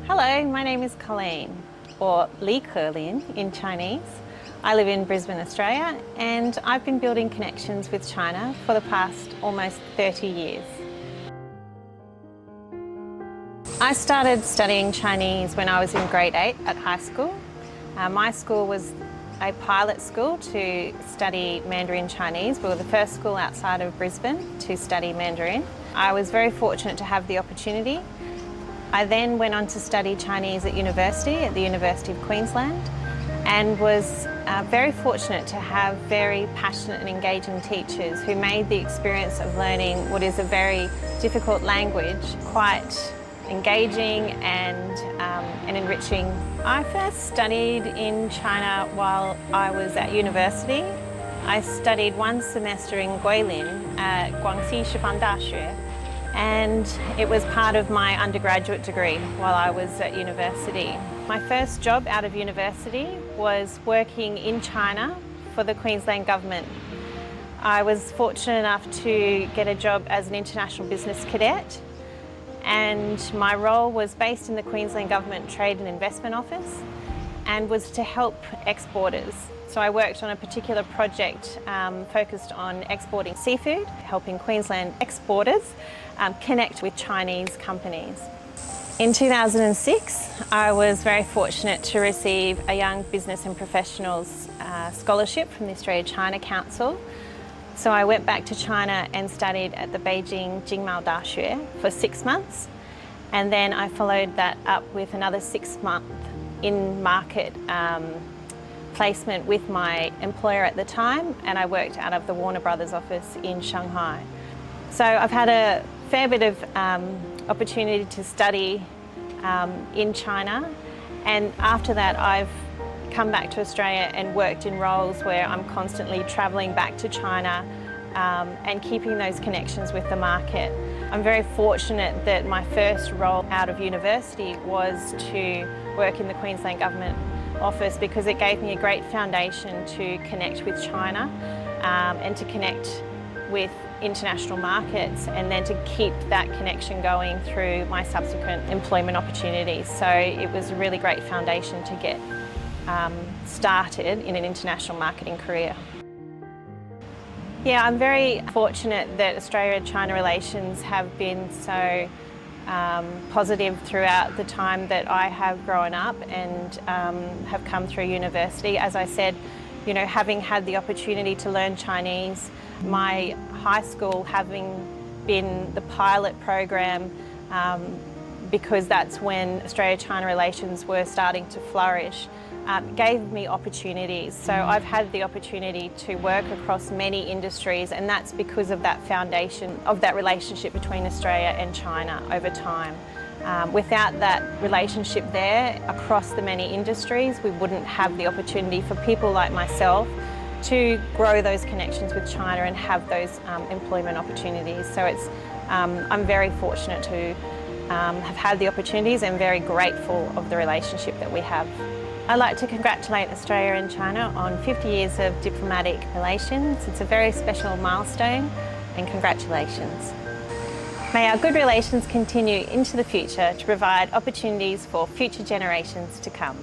Hello, my name is Colleen, or Colleen in Chinese. I live in Brisbane, Australia, and I've been building connections with China for the past almost 30 years. I started studying Chinese when I was in grade 8 at high school. My school was a pilot school to study Mandarin Chinese. We were the first school outside of Brisbane to study Mandarin. I was very fortunate to have the opportunity. I then went on to study Chinese at university, at the University of Queensland, and was very fortunate to have very passionate and engaging teachers who made the experience of learning what is a very difficult language quite engaging and enriching. I first studied in China while I was at university. I studied one semester in Guilin at Guangxi Shifang Daxue, and it was part of my undergraduate degree while I was at university. My first job out of university was working in China for the Queensland government. I was fortunate enough to get a job as an international business cadet, and my role was based in the Queensland Government Trade and Investment Office and was to help exporters. So I worked on a particular project focused on exporting seafood, helping Queensland exporters connect with Chinese companies. In 2006, I was very fortunate to receive a Young Business and Professionals scholarship from the Australia-China Council. So I went back to China and studied at the Beijing Jingmao Daxue for 6 months, and then I followed that up with another 6-month in-market placement with my employer at the time, and I worked out of the Warner Brothers office in Shanghai. So I've had a fair bit of opportunity to study in China, and after that I've come back to Australia and worked in roles where I'm constantly travelling back to China and keeping those connections with the market. I'm very fortunate that my first role out of university was to work in the Queensland Government office because it gave me a great foundation to connect with China and to connect with international markets, and then to keep that connection going through my subsequent employment opportunities. So it was a really great foundation to get started in an international marketing career. Yeah, I'm very fortunate that Australia-China relations have been so positive throughout the time that I have grown up and have come through university. As I said, you know, having had the opportunity to learn Chinese, my high school having been the pilot program, because that's when Australia-China relations were starting to flourish, gave me opportunities. So I've had the opportunity to work across many industries, and that's because of that foundation of that relationship between Australia and China over time. Without that relationship there across the many industries, we wouldn't have the opportunity for people like myself to grow those connections with China and have those employment opportunities. So I'm very fortunate to have had the opportunities and very grateful of the relationship that we have. I'd like to congratulate Australia and China on 50 years of diplomatic relations. It's a very special milestone, and congratulations. May our good relations continue into the future to provide opportunities for future generations to come.